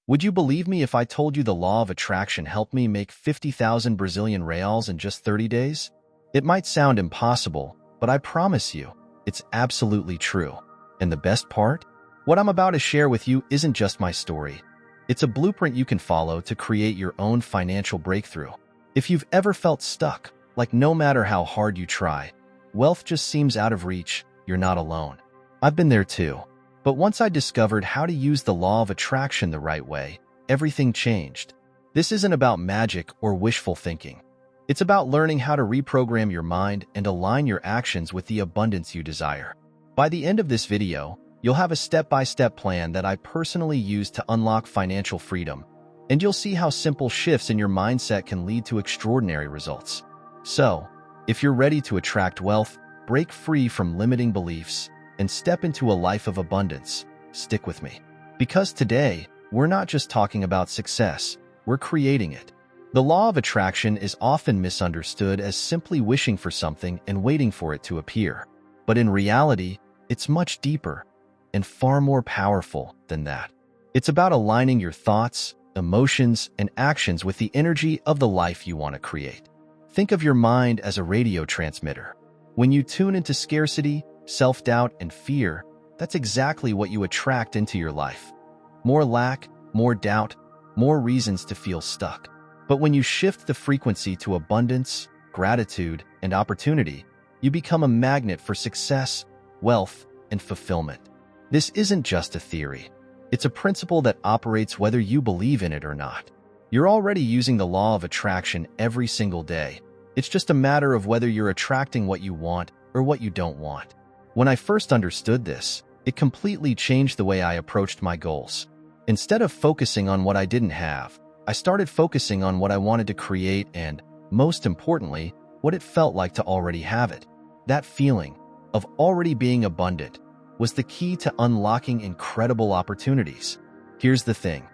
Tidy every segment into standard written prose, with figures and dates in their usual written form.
Would you believe me if I told you the law of attraction helped me make 50,000 Brazilian reals in just 30 days? It might sound impossible, but I promise you, it's absolutely true. And the best part? What I'm about to share with you isn't just my story. It's a blueprint you can follow to create your own financial breakthrough. If you've ever felt stuck, like no matter how hard you try, wealth just seems out of reach, you're not alone. I've been there too. But once I discovered how to use the law of attraction the right way, everything changed. This isn't about magic or wishful thinking. It's about learning how to reprogram your mind and align your actions with the abundance you desire. By the end of this video, you'll have a step-by-step plan that I personally use to unlock financial freedom, and you'll see how simple shifts in your mindset can lead to extraordinary results. So, if you're ready to attract wealth, break free from limiting beliefs, and step into a life of abundance, stick with me. Because today, we're not just talking about success, we're creating it. The law of attraction is often misunderstood as simply wishing for something and waiting for it to appear. But in reality, it's much deeper and far more powerful than that. It's about aligning your thoughts, emotions, and actions with the energy of the life you want to create. Think of your mind as a radio transmitter. When you tune into scarcity, self-doubt, and fear, that's exactly what you attract into your life. More lack, more doubt, more reasons to feel stuck. But when you shift the frequency to abundance, gratitude, and opportunity, you become a magnet for success, wealth, and fulfillment. This isn't just a theory. It's a principle that operates whether you believe in it or not. You're already using the law of attraction every single day. It's just a matter of whether you're attracting what you want or what you don't want. When I first understood this, it completely changed the way I approached my goals. Instead of focusing on what I didn't have, I started focusing on what I wanted to create and, most importantly, what it felt like to already have it. That feeling of already being abundant was the key to unlocking incredible opportunities. Here's the thing.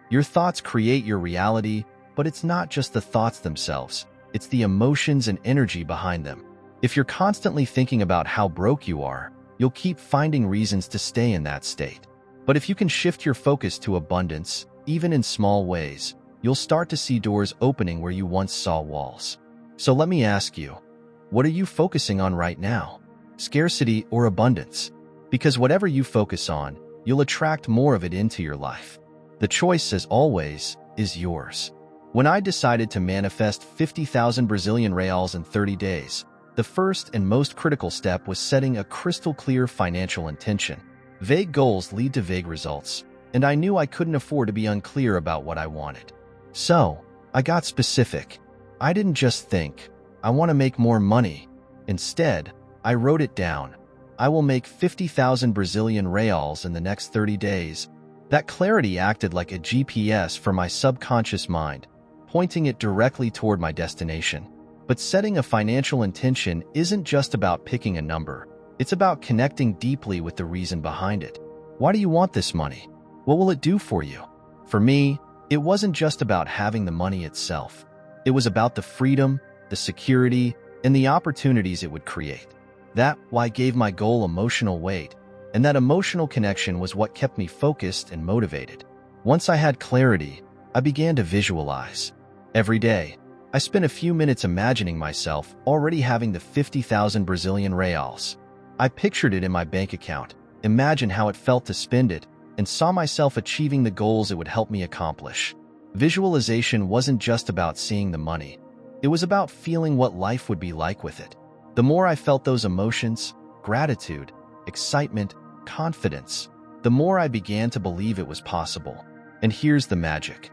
Your thoughts create your reality, but it's not just the thoughts themselves. It's the emotions and energy behind them. If you're constantly thinking about how broke you are, you'll keep finding reasons to stay in that state. But if you can shift your focus to abundance, even in small ways, you'll start to see doors opening where you once saw walls. So let me ask you, what are you focusing on right now? Scarcity or abundance? Because whatever you focus on, you'll attract more of it into your life. The choice, as always, is yours. When I decided to manifest 50,000 Brazilian reals in 30 days, the first and most critical step was setting a crystal-clear financial intention. Vague goals lead to vague results, and I knew I couldn't afford to be unclear about what I wanted. So, I got specific. I didn't just think, I want to make more money. Instead, I wrote it down. I will make 50,000 Brazilian reals in the next 30 days. That clarity acted like a GPS for my subconscious mind, pointing it directly toward my destination. But setting a financial intention isn't just about picking a number. It's about connecting deeply with the reason behind it. Why do you want this money? What will it do for you? For me, it wasn't just about having the money itself. It was about the freedom, the security, and the opportunities it would create. That why gave my goal emotional weight, and that emotional connection was what kept me focused and motivated. Once I had clarity, I began to visualize. Every day, I spent a few minutes imagining myself already having the 50,000 Brazilian reals. I pictured it in my bank account, imagined how it felt to spend it, and saw myself achieving the goals it would help me accomplish. Visualization wasn't just about seeing the money. It was about feeling what life would be like with it. The more I felt those emotions, gratitude, excitement, confidence, the more I began to believe it was possible. And here's the magic.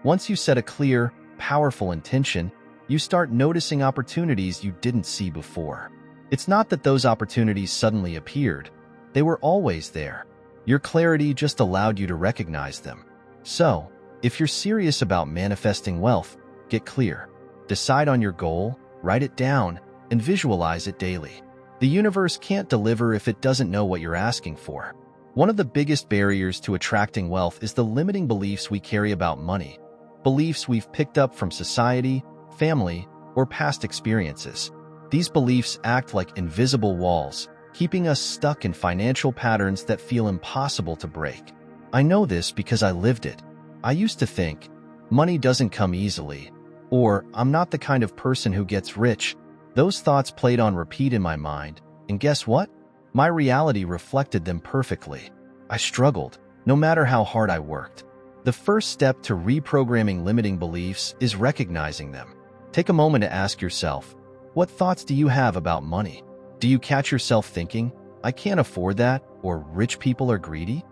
Once you set a clear, powerful intention, you start noticing opportunities you didn't see before. It's not that those opportunities suddenly appeared. They were always there. Your clarity just allowed you to recognize them. So, if you're serious about manifesting wealth, get clear. Decide on your goal, write it down, and visualize it daily. The universe can't deliver if it doesn't know what you're asking for. One of the biggest barriers to attracting wealth is the limiting beliefs we carry about money. Beliefs we've picked up from society, family, or past experiences. These beliefs act like invisible walls, keeping us stuck in financial patterns that feel impossible to break. I know this because I lived it. I used to think, money doesn't come easily, or I'm not the kind of person who gets rich. Those thoughts played on repeat in my mind, and guess what? My reality reflected them perfectly. I struggled, no matter how hard I worked. The first step to reprogramming limiting beliefs is recognizing them. Take a moment to ask yourself, what thoughts do you have about money? Do you catch yourself thinking, I can't afford that, or rich people are greedy?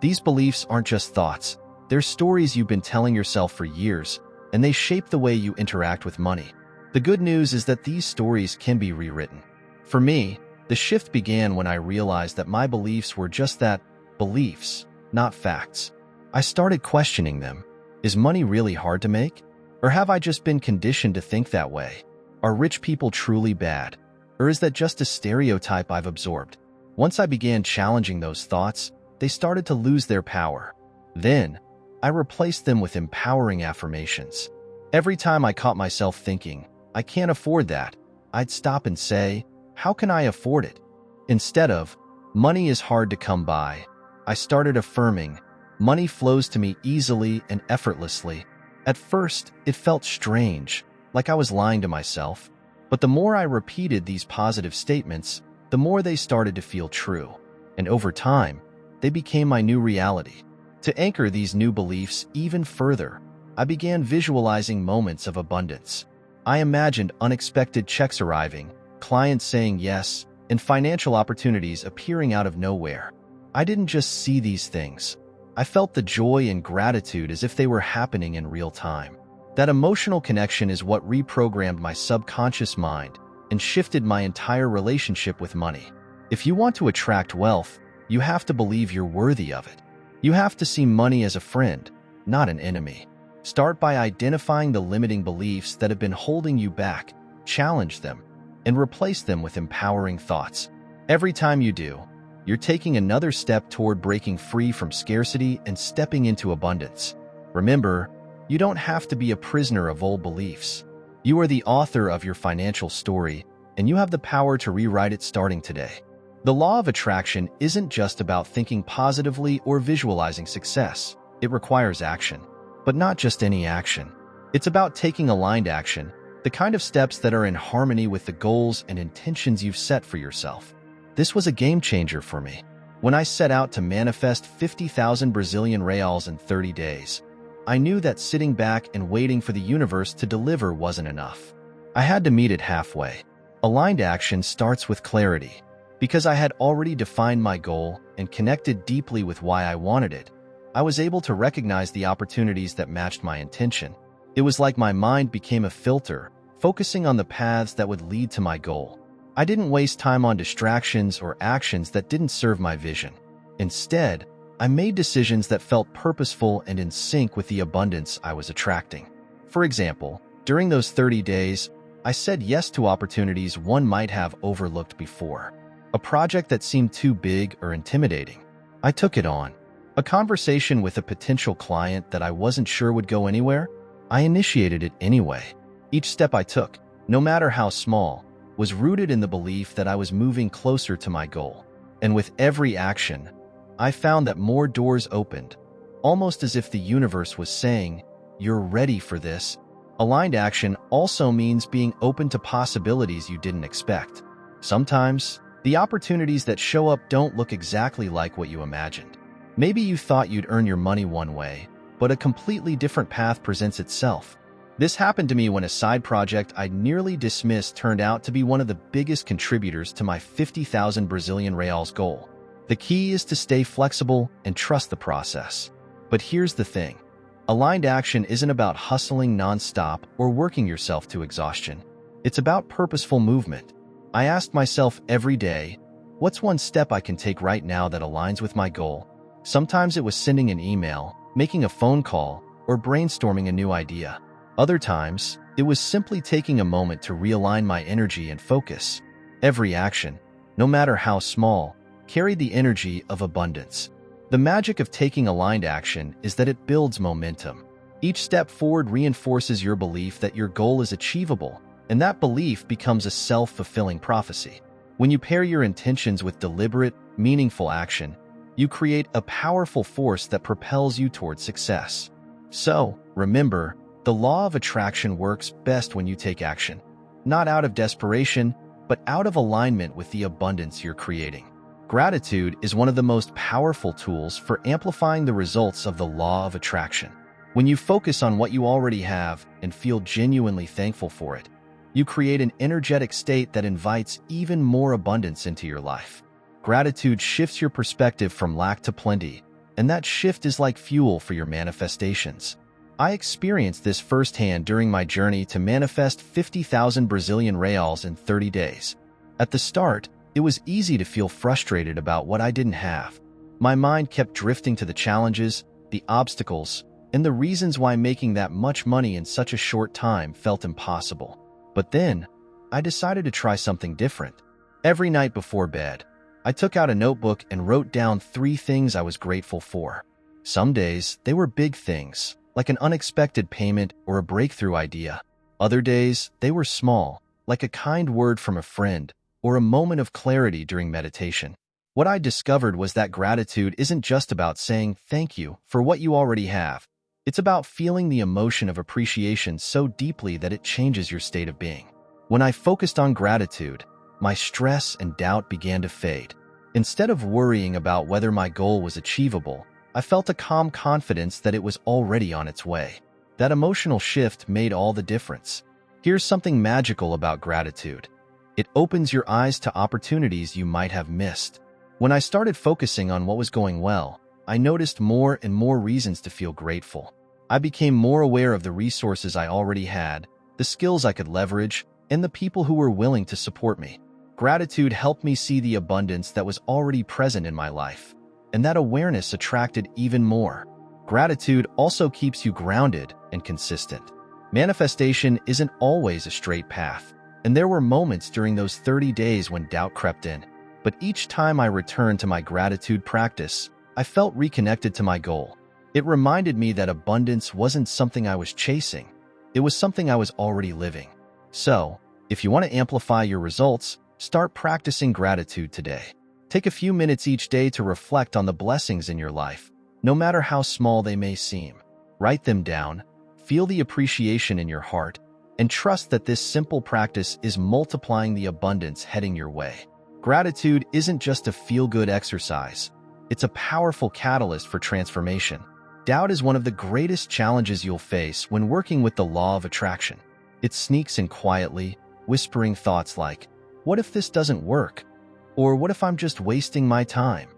These beliefs aren't just thoughts. They're stories you've been telling yourself for years, and they shape the way you interact with money. The good news is that these stories can be rewritten. For me, the shift began when I realized that my beliefs were just that, beliefs, not facts. I started questioning them. Is money really hard to make? Or have I just been conditioned to think that way? Are rich people truly bad? Or is that just a stereotype I've absorbed? Once I began challenging those thoughts, they started to lose their power. Then, I replaced them with empowering affirmations. Every time I caught myself thinking, I can't afford that, I'd stop and say, how can I afford it? Instead of, money is hard to come by, I started affirming, money flows to me easily and effortlessly. At first, it felt strange, like I was lying to myself. But the more I repeated these positive statements, the more they started to feel true. And over time, they became my new reality. To anchor these new beliefs even further, I began visualizing moments of abundance. I imagined unexpected checks arriving, clients saying yes, and financial opportunities appearing out of nowhere. I didn't just see these things. I felt the joy and gratitude as if they were happening in real time. That emotional connection is what reprogrammed my subconscious mind and shifted my entire relationship with money. If you want to attract wealth, you have to believe you're worthy of it. You have to see money as a friend, not an enemy. Start by identifying the limiting beliefs that have been holding you back, challenge them, and replace them with empowering thoughts. Every time you do, you're taking another step toward breaking free from scarcity and stepping into abundance. Remember, you don't have to be a prisoner of old beliefs. You are the author of your financial story, and you have the power to rewrite it starting today. The law of attraction isn't just about thinking positively or visualizing success. It requires action. But not just any action. It's about taking aligned action, the kind of steps that are in harmony with the goals and intentions you've set for yourself. This was a game changer for me. When I set out to manifest 50,000 Brazilian reals in 30 days, I knew that sitting back and waiting for the universe to deliver wasn't enough. I had to meet it halfway. Aligned action starts with clarity. Because I had already defined my goal and connected deeply with why I wanted it, I was able to recognize the opportunities that matched my intention. It was like my mind became a filter, focusing on the paths that would lead to my goal. I didn't waste time on distractions or actions that didn't serve my vision. Instead, I made decisions that felt purposeful and in sync with the abundance I was attracting. For example, during those 30 days, I said yes to opportunities one might have overlooked before. A project that seemed too big or intimidating, I took it on. A conversation with a potential client that I wasn't sure would go anywhere, I initiated it anyway. Each step I took, no matter how small, was rooted in the belief that I was moving closer to my goal. And with every action, I found that more doors opened, almost as if the universe was saying, "You're ready for this." Aligned action also means being open to possibilities you didn't expect. Sometimes, the opportunities that show up don't look exactly like what you imagined. Maybe you thought you'd earn your money one way, but a completely different path presents itself. This happened to me when a side project I'd nearly dismissed turned out to be one of the biggest contributors to my 50,000 Brazilian reals goal. The key is to stay flexible and trust the process. But here's the thing. Aligned action isn't about hustling nonstop or working yourself to exhaustion. It's about purposeful movement. I asked myself every day, what's one step I can take right now that aligns with my goal? Sometimes it was sending an email, making a phone call, or brainstorming a new idea. Other times, it was simply taking a moment to realign my energy and focus. Every action, no matter how small, carried the energy of abundance. The magic of taking aligned action is that it builds momentum. Each step forward reinforces your belief that your goal is achievable, and that belief becomes a self-fulfilling prophecy. When you pair your intentions with deliberate, meaningful action, you create a powerful force that propels you toward success. So, remember, the law of attraction works best when you take action, not out of desperation, but out of alignment with the abundance you're creating. Gratitude is one of the most powerful tools for amplifying the results of the law of attraction. When you focus on what you already have and feel genuinely thankful for it, you create an energetic state that invites even more abundance into your life. Gratitude shifts your perspective from lack to plenty, and that shift is like fuel for your manifestations. I experienced this firsthand during my journey to manifest 50,000 Brazilian reals in 30 days. At the start, it was easy to feel frustrated about what I didn't have. My mind kept drifting to the challenges, the obstacles, and the reasons why making that much money in such a short time felt impossible. But then, I decided to try something different. Every night before bed, I took out a notebook and wrote down 3 things I was grateful for. Some days, they were big things, like an unexpected payment or a breakthrough idea. Other days, they were small, like a kind word from a friend or a moment of clarity during meditation. What I discovered was that gratitude isn't just about saying thank you for what you already have. It's about feeling the emotion of appreciation so deeply that it changes your state of being. When I focused on gratitude, my stress and doubt began to fade. Instead of worrying about whether my goal was achievable, I felt a calm confidence that it was already on its way. That emotional shift made all the difference. Here's something magical about gratitude. It opens your eyes to opportunities you might have missed. When I started focusing on what was going well, I noticed more and more reasons to feel grateful. I became more aware of the resources I already had, the skills I could leverage, and the people who were willing to support me. Gratitude helped me see the abundance that was already present in my life, and that awareness attracted even more. Gratitude also keeps you grounded and consistent. Manifestation isn't always a straight path, and there were moments during those 30 days when doubt crept in. But each time I returned to my gratitude practice, I felt reconnected to my goal. It reminded me that abundance wasn't something I was chasing. It was something I was already living. So, if you want to amplify your results, start practicing gratitude today. Take a few minutes each day to reflect on the blessings in your life, no matter how small they may seem. Write them down, feel the appreciation in your heart, and trust that this simple practice is multiplying the abundance heading your way. Gratitude isn't just a feel-good exercise. It's a powerful catalyst for transformation. Doubt is one of the greatest challenges you'll face when working with the law of attraction. It sneaks in quietly, whispering thoughts like, "What if this doesn't work?" Or "What if I'm just wasting my time?"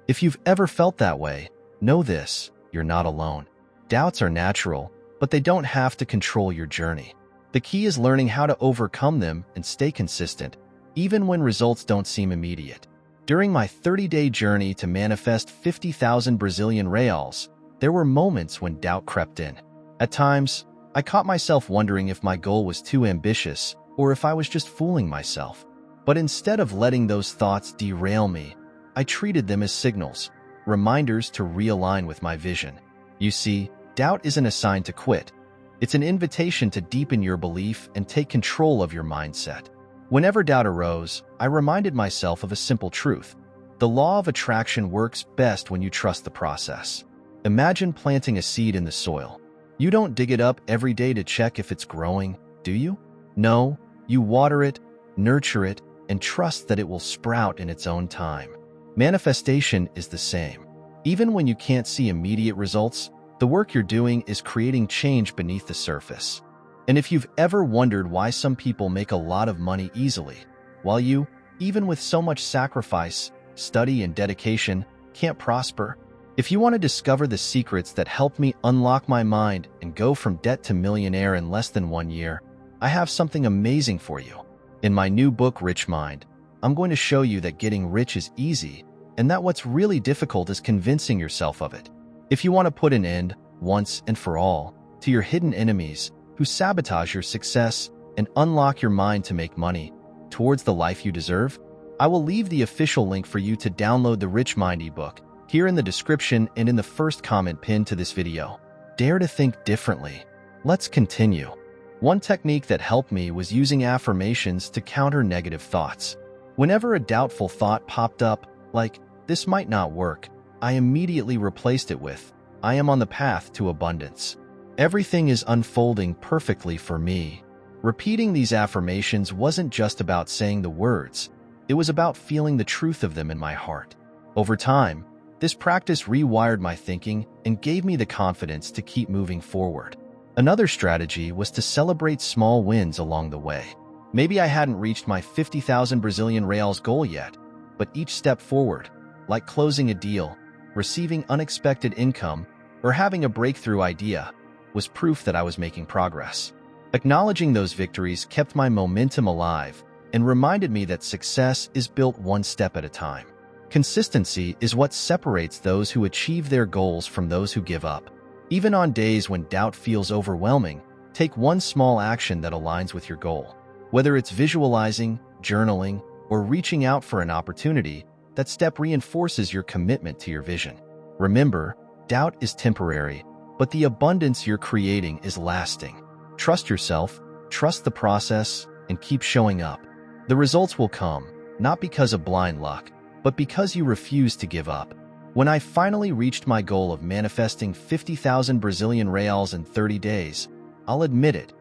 If you've ever felt that way, know this: you're not alone. Doubts are natural, but they don't have to control your journey. The key is learning how to overcome them and stay consistent, even when results don't seem immediate. During my 30-day journey to manifest 50,000 Brazilian reals, there were moments when doubt crept in. At times, I caught myself wondering if my goal was too ambitious or if I was just fooling myself. But instead of letting those thoughts derail me, I treated them as signals, reminders to realign with my vision. You see, doubt isn't a sign to quit. It's an invitation to deepen your belief and take control of your mindset. Whenever doubt arose, I reminded myself of a simple truth. The law of attraction works best when you trust the process. Imagine planting a seed in the soil. You don't dig it up every day to check if it's growing, do you? No, you water it, nurture it, and trust that it will sprout in its own time. Manifestation is the same. Even when you can't see immediate results, the work you're doing is creating change beneath the surface. And if you've ever wondered why some people make a lot of money easily, while you, even with so much sacrifice, study, and dedication, can't prosper, if you want to discover the secrets that helped me unlock my mind and go from debt to millionaire in less than 1 year, I have something amazing for you. In my new book, Rich Mind, I'm going to show you that getting rich is easy and that what's really difficult is convincing yourself of it. If you want to put an end, once and for all, to your hidden enemies who sabotage your success and unlock your mind to make money towards the life you deserve, I will leave the official link for you to download the Rich Mind ebook here in the description and in the first comment pinned to this video. Dare to think differently. Let's continue. One technique that helped me was using affirmations to counter negative thoughts. Whenever a doubtful thought popped up, like, "This might not work," I immediately replaced it with, "I am on the path to abundance." Everything is unfolding perfectly for me. Repeating these affirmations wasn't just about saying the words, it was about feeling the truth of them in my heart. Over time, this practice rewired my thinking and gave me the confidence to keep moving forward. Another strategy was to celebrate small wins along the way. Maybe I hadn't reached my 50,000 Brazilian reals goal yet, but each step forward, like closing a deal, receiving unexpected income, or having a breakthrough idea, was proof that I was making progress. Acknowledging those victories kept my momentum alive and reminded me that success is built one step at a time. Consistency is what separates those who achieve their goals from those who give up. Even on days when doubt feels overwhelming, take one small action that aligns with your goal. Whether it's visualizing, journaling, or reaching out for an opportunity, that step reinforces your commitment to your vision. Remember, doubt is temporary, but the abundance you're creating is lasting. Trust yourself, trust the process, and keep showing up. The results will come, not because of blind luck, but because you refuse to give up. When I finally reached my goal of manifesting 50,000 Brazilian reals in 30 days, I'll admit it,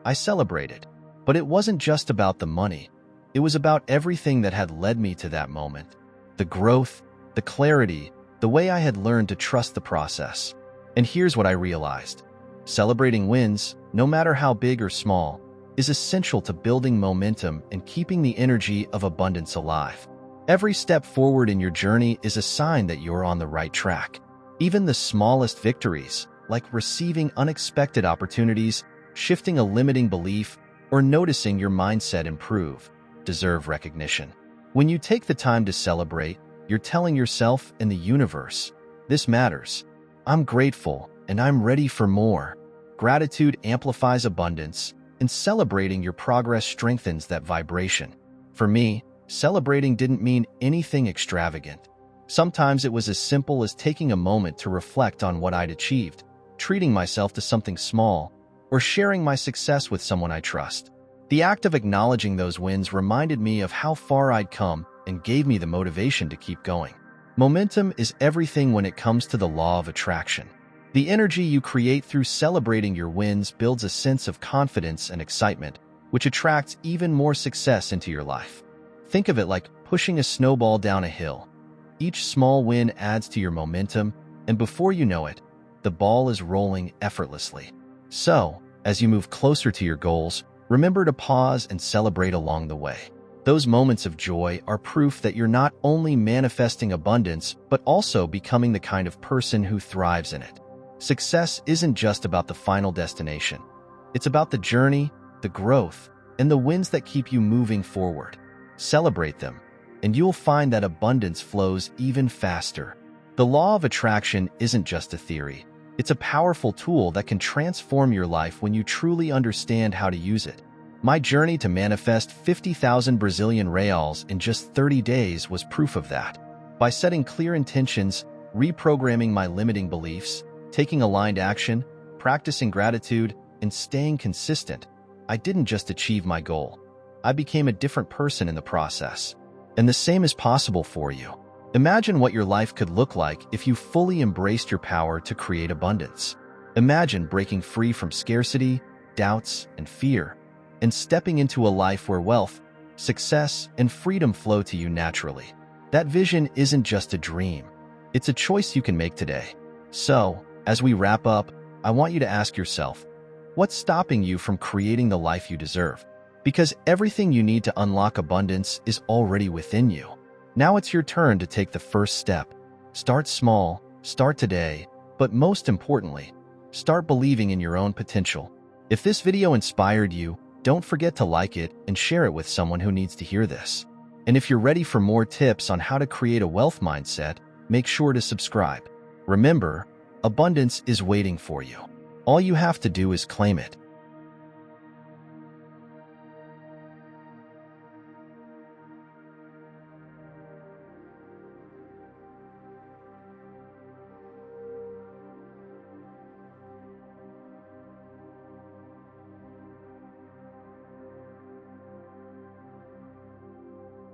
I celebrated. But it wasn't just about the money. It was about everything that had led me to that moment. The growth, the clarity, the way I had learned to trust the process. And here's what I realized. Celebrating wins, no matter how big or small, is essential to building momentum and keeping the energy of abundance alive. Every step forward in your journey is a sign that you're on the right track. Even the smallest victories, like receiving unexpected opportunities, shifting a limiting belief, or noticing your mindset improve, deserve recognition. When you take the time to celebrate, you're telling yourself and the universe, this matters. I'm grateful, and I'm ready for more. Gratitude amplifies abundance, and celebrating your progress strengthens that vibration. For me, celebrating didn't mean anything extravagant. Sometimes it was as simple as taking a moment to reflect on what I'd achieved, treating myself to something small, or sharing my success with someone I trust. The act of acknowledging those wins reminded me of how far I'd come and gave me the motivation to keep going. Momentum is everything when it comes to the law of attraction. The energy you create through celebrating your wins builds a sense of confidence and excitement, which attracts even more success into your life. Think of it like pushing a snowball down a hill. Each small win adds to your momentum, and before you know it, the ball is rolling effortlessly. So, as you move closer to your goals, remember to pause and celebrate along the way. Those moments of joy are proof that you're not only manifesting abundance, but also becoming the kind of person who thrives in it. Success isn't just about the final destination. It's about the journey, the growth, and the wins that keep you moving forward. Celebrate them, and you'll find that abundance flows even faster. The law of attraction isn't just a theory. It's a powerful tool that can transform your life when you truly understand how to use it. My journey to manifest 50,000 Brazilian reals in just 30 days was proof of that. By setting clear intentions, reprogramming my limiting beliefs, taking aligned action, practicing gratitude, and staying consistent, I didn't just achieve my goal. I became a different person in the process. And the same is possible for you. Imagine what your life could look like if you fully embraced your power to create abundance. Imagine breaking free from scarcity, doubts, and fear, and stepping into a life where wealth, success, and freedom flow to you naturally. That vision isn't just a dream. It's a choice you can make today. So, as we wrap up, I want you to ask yourself, what's stopping you from creating the life you deserve? Because everything you need to unlock abundance is already within you. Now it's your turn to take the first step. Start small, start today, but most importantly, start believing in your own potential. If this video inspired you, don't forget to like it and share it with someone who needs to hear this. And if you're ready for more tips on how to create a wealth mindset, make sure to subscribe. Remember, abundance is waiting for you. All you have to do is claim it.